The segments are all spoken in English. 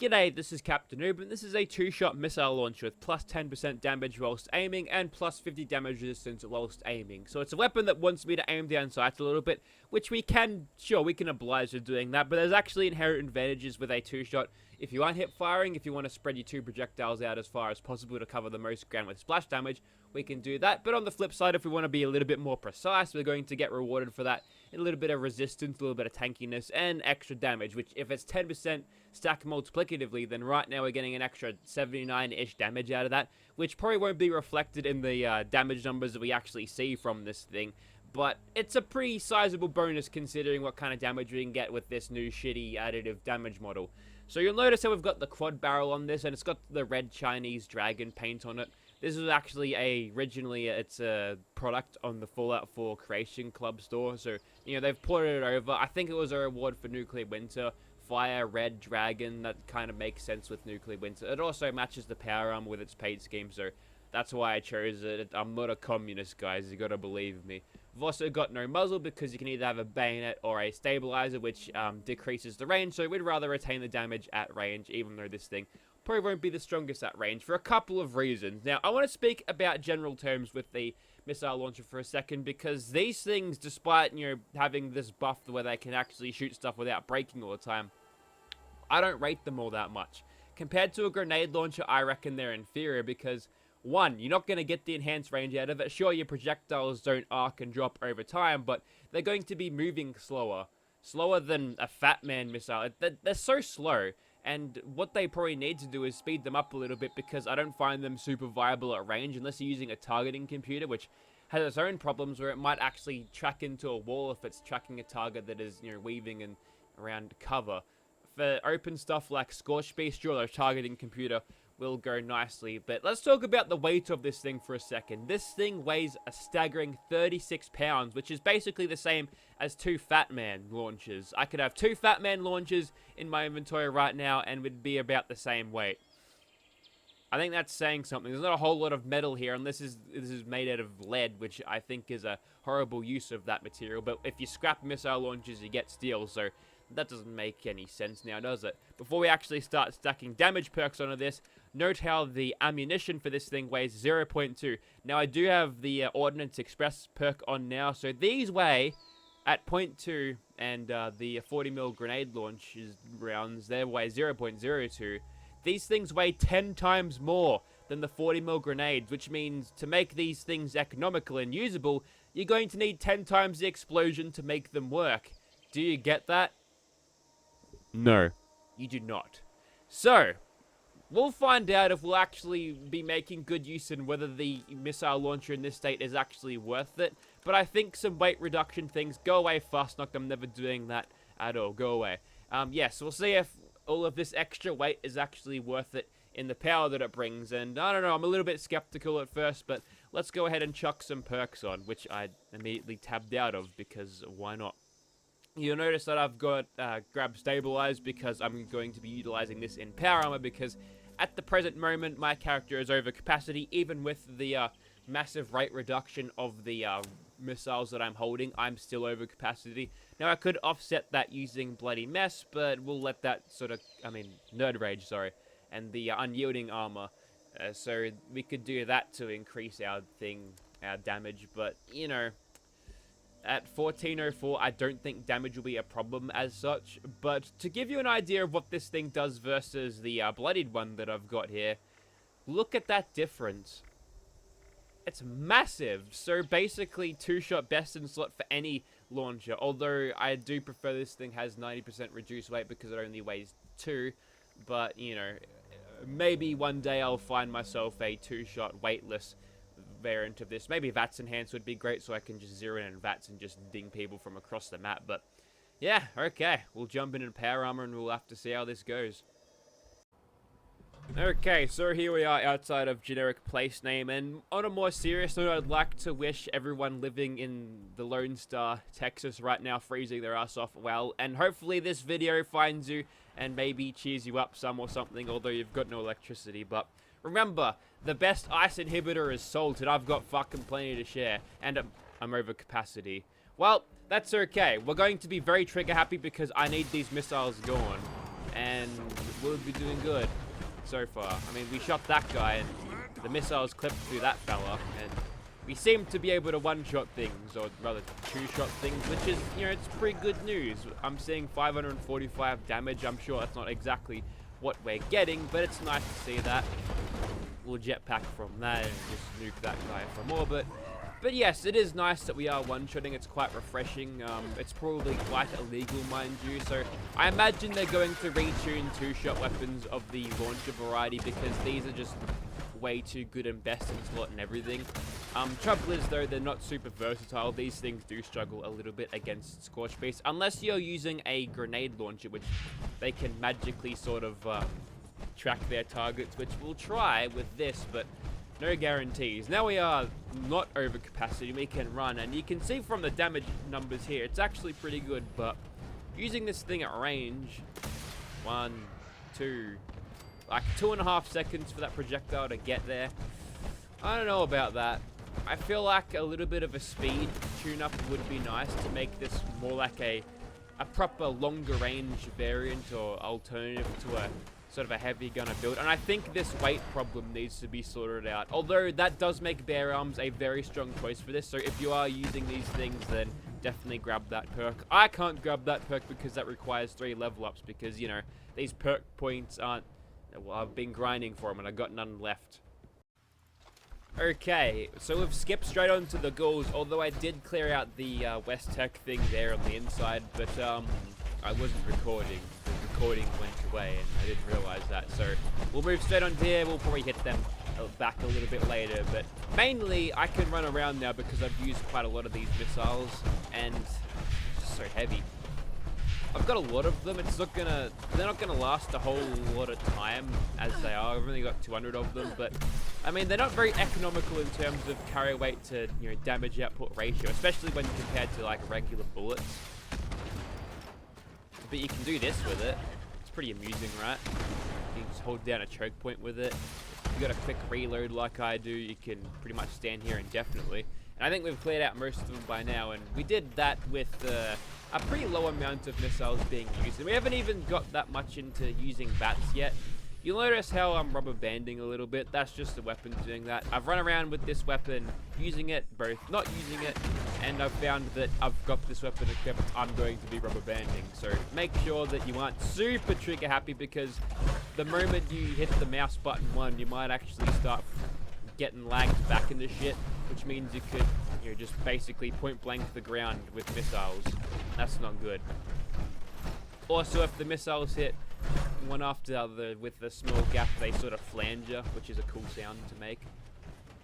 G'day, this is Captainoob, and this is a two-shot missile launcher with plus 10% damage whilst aiming and plus 50 damage resistance whilst aiming. So it's a weapon that wants me to aim down sights a little bit, which we can oblige to doing that, but there's actually inherent advantages with a two-shot. If you aren't hip firing, if you want to spread your two projectiles out as far as possible to cover the most ground with splash damage, we can do that. But on the flip side, if we want to be a little bit more precise, we're going to get rewarded for that in a little bit of resistance, a little bit of tankiness, and extra damage, which if it's 10% stack multiplicatively, then right now we're getting an extra 79-ish damage out of that, which probably won't be reflected in the damage numbers that we actually see from this thing. But it's a pretty sizable bonus considering what kind of damage we can get with this new shitty additive damage model. So you'll notice how we've got the quad barrel on this, and it's got the red Chinese dragon paint on it. This is actually originally it's a product on the Fallout 4 Creation Club store, so, you know, they've ported it over. I think it was a reward for Nuclear Winter. Fire, red dragon, that kind of makes sense with Nuclear Winter. It also matches the power armor with its paint scheme, so that's why I chose it. I'm not a communist, guys, you gotta believe me. We've also got no muzzle because you can either have a bayonet or a stabilizer, which decreases the range, so we'd rather retain the damage at range, even though this thing probably won't be the strongest at range for a couple of reasons. Now, I want to speak about general terms with the missile launcher for a second, because these things, despite, you know, having this buff where they can actually shoot stuff without breaking all the time, I don't rate them all that much. Compared to a grenade launcher, I reckon they're inferior because, one, you're not going to get the enhanced range out of it. Sure, your projectiles don't arc and drop over time, but they're going to be moving slower. Slower than a Fat Man missile. They're so slow. And what they probably need to do is speed them up a little bit, because I don't find them super viable at range unless you're using a targeting computer, which has its own problems where it might actually track into a wall if it's tracking a target that is, you know, weaving and around cover. For open stuff like Scorch Beast, your targeting computer will go nicely. But let's talk about the weight of this thing for a second. This thing weighs a staggering 36 pounds, which is basically the same as two Fat Man launchers. I could have two Fat Man launchers in my inventory right now and would be about the same weight. I think that's saying something. There's not a whole lot of metal here, and this is made out of lead, which I think is a horrible use of that material. But if you scrap missile launchers, you get steel, so that doesn't make any sense now, does it? Before we actually start stacking damage perks onto this, note how the ammunition for this thing weighs 0.2. Now, I do have the Ordnance Express perk on now, so these weigh at 0.2, and the 40mm grenade launches rounds, they weigh 0.02. These things weigh 10 times more than the 40mm grenades, which means to make these things economical and usable, you're going to need 10 times the explosion to make them work. Do you get that? No, you do not. So, we'll find out if we'll actually be making good use and whether the missile launcher in this state is actually worth it. But I think some weight reduction things, go away fast, knock, I'm never doing that at all, go away. Yes, we'll see if all of this extra weight is actually worth it in the power that it brings. And I don't know, I'm a little bit skeptical at first, but let's go ahead and chuck some perks on, which I immediately tabbed out of because why not? You'll notice that I've got Grab Stabilize because I'm going to be utilizing this in Power Armor, because at the present moment my character is over capacity. Even with the massive rate reduction of the missiles that I'm holding, I'm still over capacity. Now I could offset that using Bloody Mess, but we'll let that Nerd Rage, sorry, and the Unyielding Armor. So we could do that to increase our damage, but, you know, at 1404, I don't think damage will be a problem as such. But to give you an idea of what this thing does versus the bloodied one that I've got here, look at that difference. It's massive. So basically, two-shot best in slot for any launcher. Although I do prefer this thing has 90% reduced weight because it only weighs 2. But, you know, maybe one day I'll find myself a two-shot weightless variant of this. Maybe VATS enhanced would be great, so I can just zero in VATS and just ding people from across the map. But yeah, okay, we'll jump into Power Armor and we'll have to see how this goes. Okay, so here we are outside of generic place name, and on a more serious note, I'd like to wish everyone living in the Lone Star, Texas right now, freezing their ass off well, and hopefully this video finds you and maybe cheers you up some or something, although you've got no electricity. But remember, the best ice inhibitor is salted. I've got fucking plenty to share, and I'm over capacity. Well, that's okay. We're going to be very trigger happy because I need these missiles gone, and we'll be doing good so far. I mean, we shot that guy, and the missiles clipped through that fella, and we seem to be able to one-shot things, or rather two-shot things, which is, you know, it's pretty good news. I'm seeing 545 damage. I'm sure that's not exactly what we're getting, but it's nice to see that. We'll jetpack from that and just nuke that guy from orbit. But yes, it is nice that we are one-shotting. It's quite refreshing. It's probably quite illegal, mind you. So I imagine they're going to retune two-shot weapons of the launcher variety, because these are just way too good and best in slot and everything. Trouble is, though, they're not super versatile. These things do struggle a little bit against Scorch Base, unless you're using a grenade launcher, which they can magically sort of track their targets, which we'll try with this, but no guarantees. Now we are not over capacity, we can run, and you can see from the damage numbers here, it's actually pretty good, but using this thing at range, 1, 2, like 2.5 seconds for that projectile to get there, I don't know about that. I feel like a little bit of a speed tune-up would be nice to make this more like a proper longer range variant or alternative to a sort of a heavy gunner build. And I think this weight problem needs to be sorted out. Although that does make bare arms a very strong choice for this. So if you are using these things, then definitely grab that perk. I can't grab that perk because that requires 3 level ups, because, you know, these perk points aren't... Well, I've been grinding for them and I got none left. Okay, so we've skipped straight on to the goals, although I did clear out the West Tech thing there on the inside, but I wasn't recording. The recording went away and I didn't realize that, so we'll move straight on here. We'll probably hit them back a little bit later, but mainly I can run around now because I've used quite a lot of these missiles, and it's just so heavy. I've got a lot of them. They're not gonna last a whole lot of time as they are. I've only got 200 of them, but I mean, they're not very economical in terms of carry weight to, you know, damage output ratio, especially when compared to like regular bullets. But you can do this with it. It's pretty amusing, right? You can just hold down a choke point with it. If you got a quick reload like I do, you can pretty much stand here indefinitely. And I think we've cleared out most of them by now, and we did that with a pretty low amount of missiles being used. And we haven't even got that much into using bats yet. You'll notice how I'm rubber banding a little bit. That's just the weapon doing that. I've run around with this weapon, using it, both not using it, and I've found that I've got this weapon equipped, I'm going to be rubber banding. So make sure that you aren't super trigger happy, because the moment you hit the mouse button 1, you might actually start getting lagged back into shit, which means you could, you know, just basically point blank the ground with missiles. That's not good. Also, if the missiles hit one after the other with a small gap, they sort of flange you, which is a cool sound to make.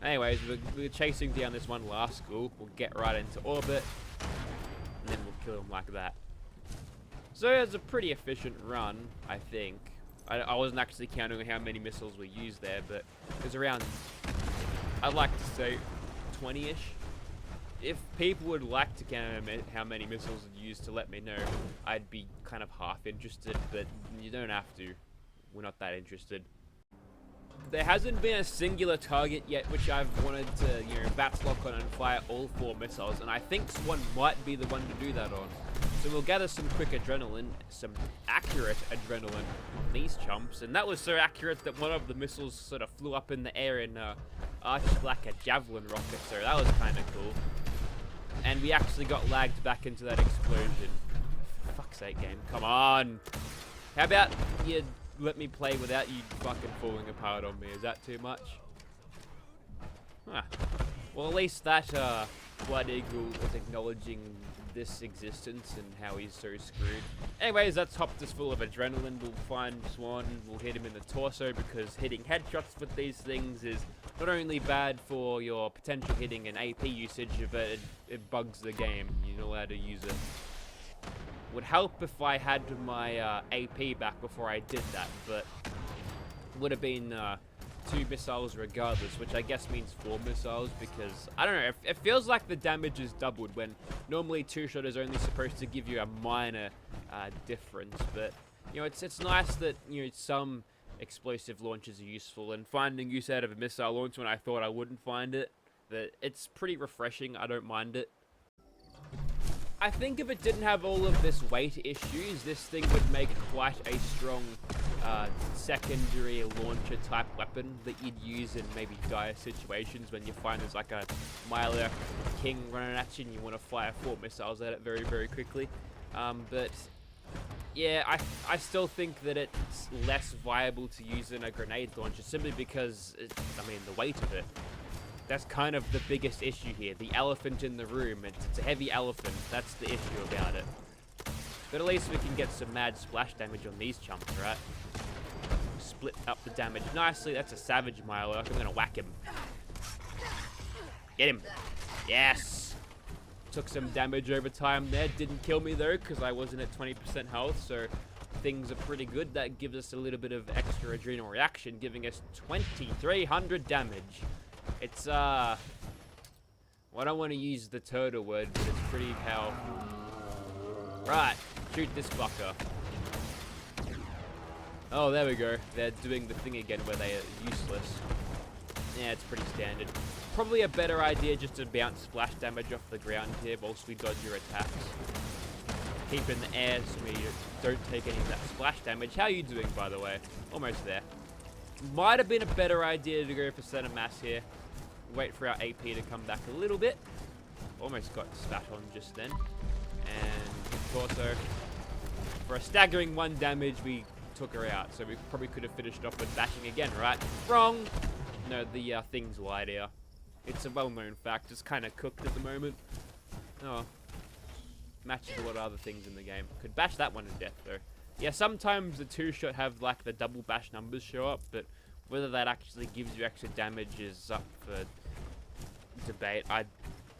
Anyways, we're chasing down this one last school. We'll get right into orbit, and then we'll kill them like that. So it's a pretty efficient run, I think. I wasn't actually counting how many missiles we used there, but it was around, I'd like to say, 20-ish. If people would like to count how many missiles are used to let me know, I'd be kind of half interested, but you don't have to. We're not that interested. There hasn't been a singular target yet which I've wanted to, you know, VATS lock on and fire all 4 missiles, and I think Swan might be the one to do that on. So we'll gather some quick adrenaline, some accurate adrenaline on these chumps, and that was so accurate that one of the missiles sort of flew up in the air and arched like a javelin rocket, so that was kind of cool. And we actually got lagged back into that explosion. For fuck's sake, game, come on! How about you let me play without you fucking falling apart on me? Is that too much? Huh. Well, at least that Blood Eagle is acknowledging this existence and how he's so screwed. Anyways, that's hopped us full of adrenaline. We'll find Swan, we'll hit him in the torso, because hitting headshots with these things is not only bad for your potential hitting and AP usage, but it bugs the game. You're not allowed to use it. Would help if I had my AP back before I did that, but would have been 2 missiles regardless, which I guess means 4 missiles, because I don't know, it feels like the damage is doubled when normally 2-shot is only supposed to give you a minor difference. But you know, it's nice that, you know, some explosive launches are useful, and finding use out of a missile launch when I thought I wouldn't find it, that it's pretty refreshing. I don't mind it. I think if it didn't have all of this weight issues, this thing would make quite a strong secondary launcher type weapon that you'd use in maybe dire situations when you find there's like a Milo King running at you and you want to fire 4 missiles at it very, very quickly. But yeah, I still think that it's less viable to use in a grenade launcher simply because, I mean, the weight of it. That's kind of the biggest issue here. The elephant in the room. It's a heavy elephant. That's the issue about it. But at least we can get some mad splash damage on these chumps, right? Split up the damage nicely. That's a savage Milo. I'm gonna whack him. Get him. Yes. Took some damage over time there. Didn't kill me though, because I wasn't at 20% health, so things are pretty good. That gives us a little bit of extra adrenal reaction, giving us 2300 damage. It's, well, I don't want to use the turtle word, but it's pretty powerful. Right, shoot this fucker. Oh, there we go. They're doing the thing again where they are useless. Yeah, it's pretty standard. Probably a better idea just to bounce splash damage off the ground here whilst we dodge your attacks. Keep in the air so we don't take any of that splash damage. How are you doing, by the way? Almost there. Might have been a better idea to go for center mass here. Wait for our AP to come back a little bit. Almost got spat on just then. And torso. For a staggering 1 damage, we took her out. So we probably could have finished off with bashing again, right? Wrong! No, the thing's wide here. It's a well-known fact. It's kind of cooked at the moment. Oh. Matches a lot of other things in the game. Could bash that one to death, though. Yeah, sometimes the 2-shot have, like, the double bash numbers show up, but whether that actually gives you extra damage is up for debate. I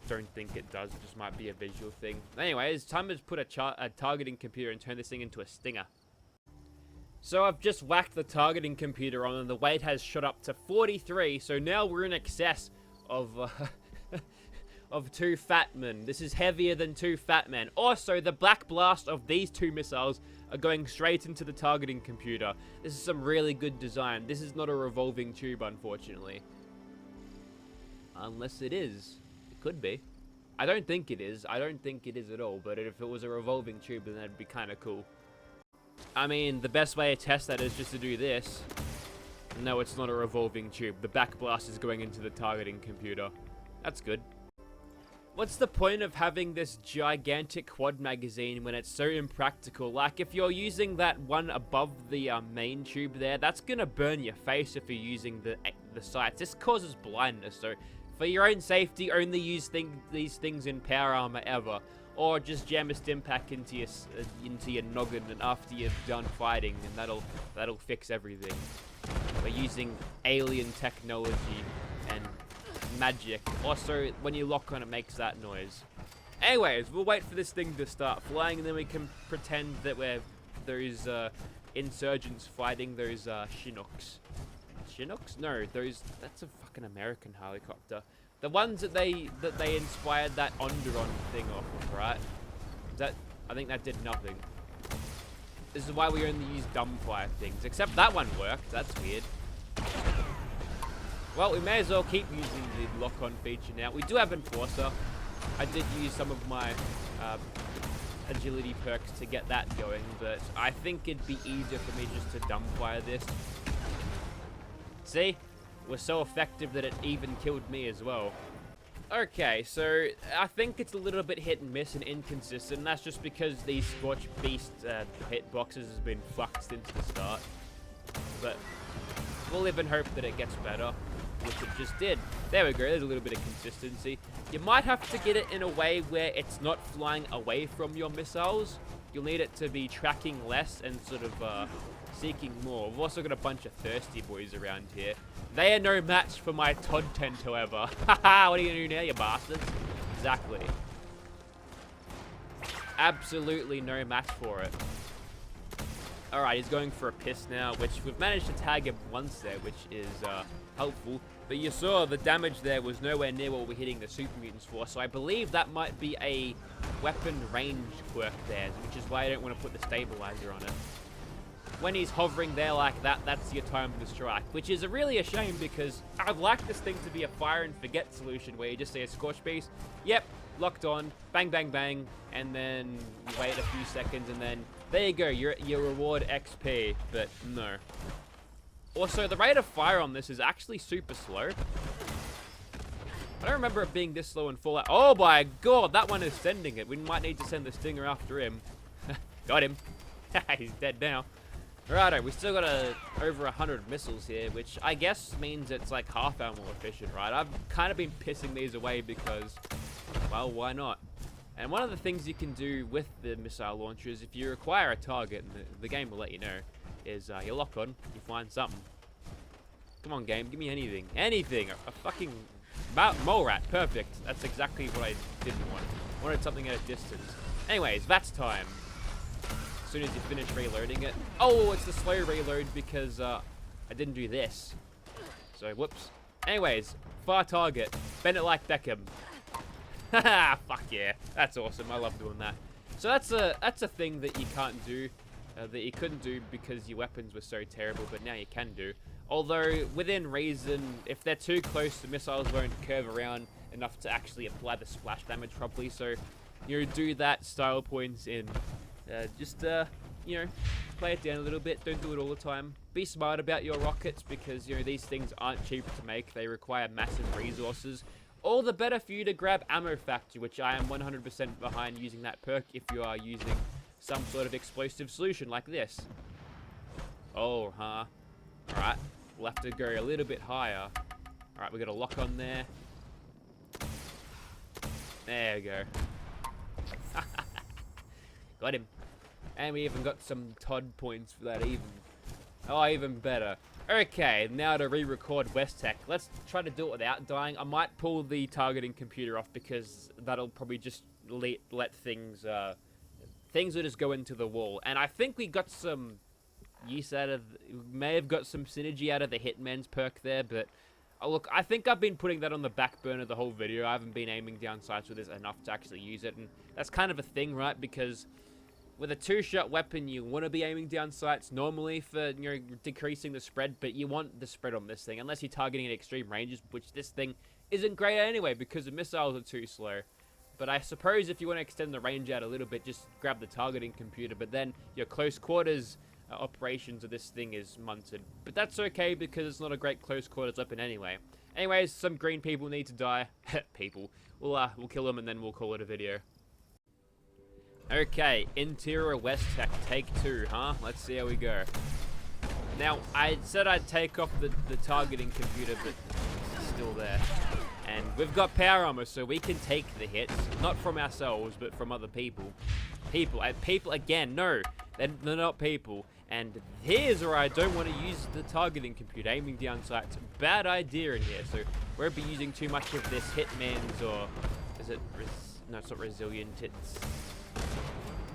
don't think it does. It just might be a visual thing. Anyway, it's time to put a targeting computer and turn this thing into a stinger. So I've just whacked the targeting computer on and the weight has shot up to 43, so now we're in excess of of 2 fat men. This is heavier than 2 fat men. Also, the black blast of these 2 missiles are going straight into the targeting computer. This is some really good design. This is not a revolving tube, unfortunately. Unless it is. It could be. I don't think it is. I don't think it is at all, but if it was a revolving tube, then that'd be kind of cool. I mean, the best way to test that is just to do this. No, it's not a revolving tube. The back blast is going into the targeting computer. That's good. What's the point of having this gigantic quad magazine when it's so impractical? Like, if you're using that one above the main tube there, that's gonna burn your face if you're using the sights. This causes blindness, so for your own safety, only use these things in power armor ever. Or just jam a stim pack into your noggin and after you've done fighting, and that'll fix everything. We're using alien technology and magic. Also, when you lock on, it makes that noise. Anyways, we'll wait for this thing to start flying, and then we can pretend that we're those insurgents fighting those Chinooks. Chinooks? No, that's a fucking American helicopter. The ones that they inspired that Onderon thing off of, right? I think that did nothing. This is why we only use dumbfire things. Except that one worked. That's weird. Well, we may as well keep using the lock-on feature now. We do have Enforcer. I did use some of my agility perks to get that going, but I think it'd be easier for me just to dumbfire this. See? Was so effective that it even killed me as well. Okay, so I think it's a little bit hit and miss and inconsistent. And that's just because these Scorch Beast hitboxes has been fucked since the start. But we'll live and hope that it gets better, which it just did. There we go, there's a little bit of consistency. You might have to get it in a way where it's not flying away from your missiles. You'll need it to be tracking less and sort of seeking more. We've also got a bunch of thirsty boys around here. They are no match for my Todd tent, however. Haha, what are you gonna do now, you bastards? Exactly. Absolutely no match for it. Alright, he's going for a piss now, which we've managed to tag him once there, which is helpful. But you saw the damage there was nowhere near what we're hitting the super mutants for, so I believe that might be a weapon range quirk there, which is why I don't want to put the stabilizer on it. When he's hovering there like that, that's your time to strike, which is really a shame because I'd like this thing to be a fire and forget solution where you just say a Scorch Beast, yep, locked on, bang, bang, bang, and then you wait a few seconds and then There you go, your reward XP, but no. Also, the rate of fire on this is actually super slow. I don't remember it being this slow in Fallout. Oh my god, that one is sending it. We might need to send the stinger after him. Got him. He's dead now. Righto, we still got over 100 missiles here, which I guess means it's like half our more efficient, right? I've kind of been pissing these away because, well, why not? And one of the things you can do with the missile launchers, if you require a target, and the game will let you know, is you lock on, you find something. Come on, game, give me anything. Anything! A fucking mole rat, perfect. That's exactly what I didn't want. I wanted something at a distance. Anyways, that's time. As soon as you finish reloading it. Oh, it's the slow reload because I didn't do this. So, whoops. Anyways, far target. Bend it like Beckham. Haha, fuck yeah. That's awesome. I love doing that. So that's a thing that you can't do, that you couldn't do because your weapons were so terrible, but now you can do. Although, within reason, if they're too close, the missiles won't curve around enough to actually apply the splash damage properly. So, you know, do that, style points in. You know, play it down a little bit. Don't do it all the time. Be smart about your rockets because, you know, these things aren't cheap to make. They require massive resources. All the better for you to grab Ammo Factory, which I am 100% behind using that perk if you are using some sort of explosive solution like this. Oh, huh. Alright, we'll have to go a little bit higher. Alright, we got a lock on there. There we go. Got him. And we even got some Todd points for that even. Oh, even better. Okay, now to re-record West Tech. Let's try to do it without dying. I might pull the targeting computer off because that'll probably just let things things will just go into the wall. And I think we got some use out of, may have got some synergy out of the Hitman's perk there, but look, I think I've been putting that on the back burner the whole video. I haven't been aiming down sights with this enough to actually use it, and that's kind of a thing, right? Because with a two-shot weapon, you want to be aiming down sights normally for, you know, decreasing the spread, but you want the spread on this thing, unless you're targeting at extreme ranges, which this thing isn't great at anyway, because the missiles are too slow. But I suppose if you want to extend the range out a little bit, just grab the targeting computer, but then your close quarters operations of this thing is munted. But that's okay, because it's not a great close quarters weapon anyway. Anyways, some green people need to die. People. We'll kill them, and then we'll call it a video. Okay, Interior West Tech, take 2, huh? Let's see how we go. Now, I said I'd take off the targeting computer, but it's still there. And we've got power armor, so we can take the hits. Not from ourselves, but from other people. People again, no. They're not people. And here's where I don't want to use the targeting computer, aiming down sights. Bad idea in here, so we won't be using too much of this Hitman's, or is it, no, it's not resilient, it's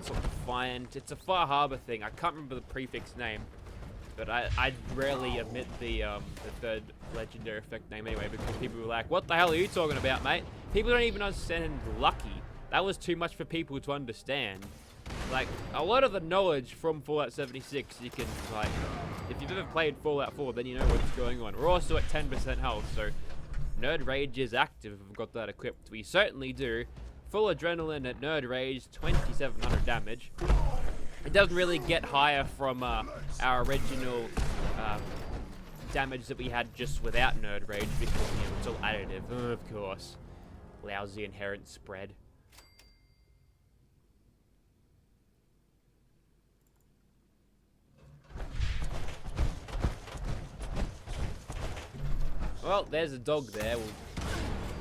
sort of defiant. It's a Far Harbor thing. I can't remember the prefix name, but I rarely admit the third legendary effect name anyway, because people were like, what the hell are you talking about, mate? People don't even understand Lucky. That was too much for people to understand. Like, a lot of the knowledge from Fallout 76, you can, like, if you've ever played Fallout 4, then you know what's going on. We're also at 10% health, so Nerd Rage is active if we've got that equipped. We certainly do. Full adrenaline at Nerd Rage, 2700 damage. It doesn't really get higher from our original damage that we had just without Nerd Rage, because, you know, it's all additive, of course. Lousy inherent spread. Well, there's a dog there. We'll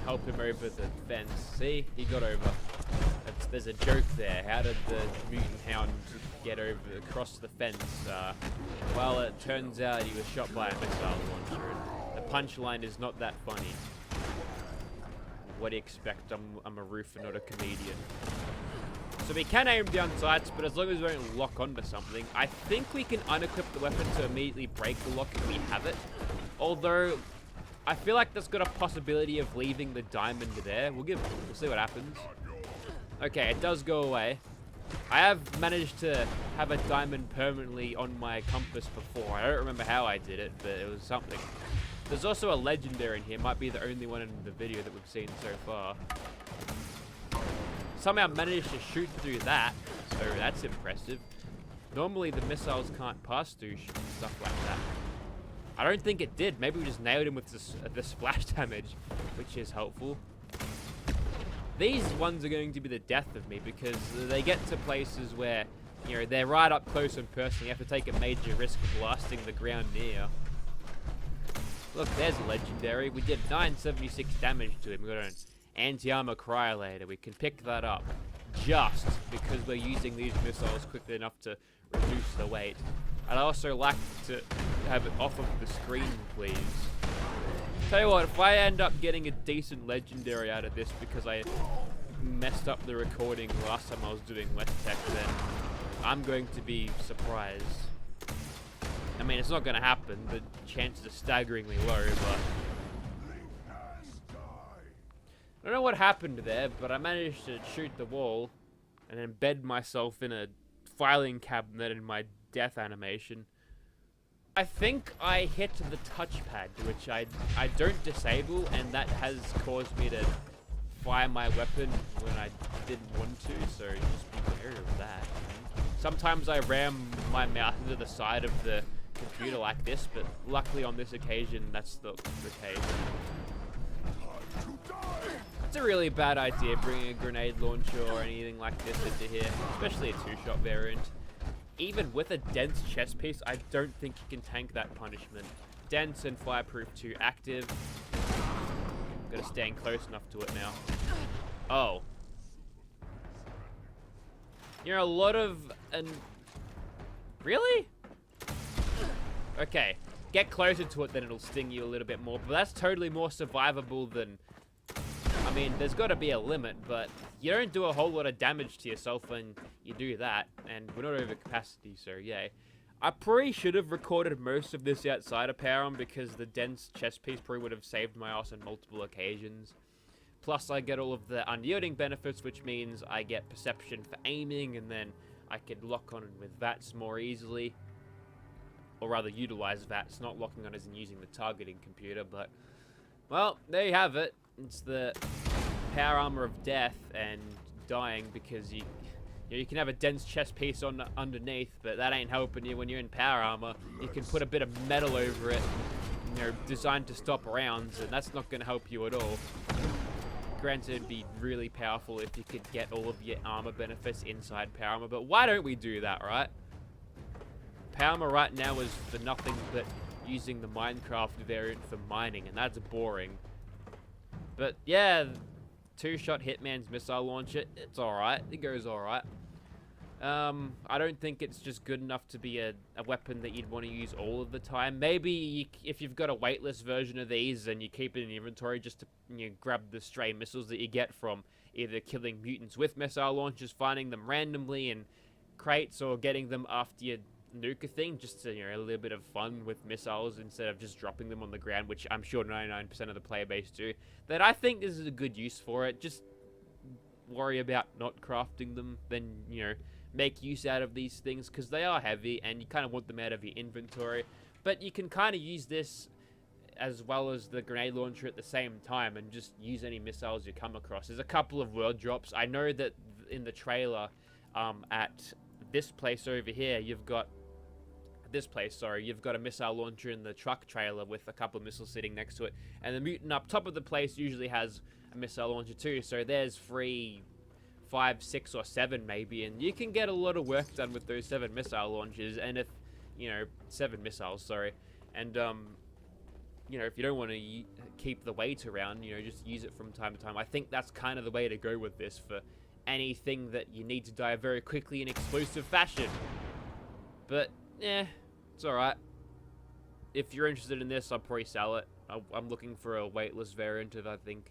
help him over the fence. See? He got over. There's a joke there. How did the mutant hound get over across the fence? Well, it turns out he was shot by a missile launcher. And the punchline is not that funny. What do you expect? I'm a roofer, not a comedian. So we can aim down sights, but as long as we don't lock onto something, I think we can unequip the weapon to immediately break the lock if we have it. Although I feel like there's got a possibility of leaving the diamond there. We'll see what happens. Okay, it does go away. I have managed to have a diamond permanently on my compass before. I don't remember how I did it, but it was something. There's also a legendary in here. Might be the only one in the video that we've seen so far. Somehow managed to shoot through that, so that's impressive. Normally the missiles can't pass through stuff like that. I don't think it did. Maybe we just nailed him with the splash damage, which is helpful. These ones are going to be the death of me because they get to places where, you know, they're right up close and personal. You have to take a major risk of blasting the ground near. Look, there's a legendary. We did 976 damage to him. We got an anti-armor cryolator. We can pick that up just because we're using these missiles quickly enough to reduce the weight. I'd also like to have it off of the screen, please. Tell you what, if I end up getting a decent legendary out of this because I messed up the recording last time I was doing West Tech, then I'm going to be surprised. I mean, it's not going to happen. The chances are staggeringly low, but I don't know what happened there, but I managed to shoot the wall and embed myself in a filing cabinet in my death animation. I think I hit the touchpad, which I don't disable, and that has caused me to fire my weapon when I didn't want to, so just be wary of that. Sometimes I ram my mouse into the side of the computer like this, but luckily on this occasion that's the case. It's a really bad idea bringing a grenade launcher or anything like this into here, especially a two-shot variant. Even with a dense chest piece, I don't think you can tank that punishment. Dense and fireproof 2 active. Gotta stand close enough to it now. Oh. You're a lot of... Really? Okay. Get closer to it, then it'll sting you a little bit more. But that's totally more survivable than... I mean, there's got to be a limit, but you don't do a whole lot of damage to yourself when you do that, and we're not over capacity, so yay. I probably should have recorded most of this outside of Power Arm because the dense chest piece probably would have saved my ass on multiple occasions. Plus, I get all of the unyielding benefits, which means I get perception for aiming, and then I could lock on with VATS more easily. Or rather, utilize VATS, not locking on as in using the targeting computer, but... Well, there you have it. It's the power armor of death and dying because you can have a dense chest piece on underneath, but that ain't helping you when you're in power armor. You can put a bit of metal over it, you know, designed to stop rounds, and that's not going to help you at all. Granted, it'd be really powerful if you could get all of your armor benefits inside power armor, but why don't we do that, right? Power armor right now is for nothing but using the Minecraft variant for mining, and that's boring. But yeah, two-shot Hitman's missile launcher, it's alright. It goes alright. I don't think it's just good enough to be a weapon that you'd want to use all of the time. Maybe if you've got a weightless version of these and you keep it in inventory just to grab the stray missiles that you get from either killing mutants with missile launchers, finding them randomly in crates, or getting them after you nuke a thing, just to, a little bit of fun with missiles instead of just dropping them on the ground, which I'm sure 99% of the player base do, that I think this is a good use for it. Just worry about not crafting them, then, make use out of these things, because they are heavy, and you kind of want them out of your inventory, but you can kind of use this as well as the grenade launcher at the same time, and just use any missiles you come across. There's a couple of world drops. I know that in the trailer, at this place over here, you've got a missile launcher in the truck trailer with a couple of missiles sitting next to it. And the mutant up top of the place usually has a missile launcher too. So there's 3, 5, 6, or 7 maybe. And you can get a lot of work done with those 7 missile launchers. And if, 7 missiles, sorry. And, if you don't want to keep the weight around, just use it from time to time. I think that's kind of the way to go with this for anything that you need to die very quickly in explosive fashion. But, it's alright. If you're interested in this, I'll probably sell it. I'm looking for a weightless variant of, I think,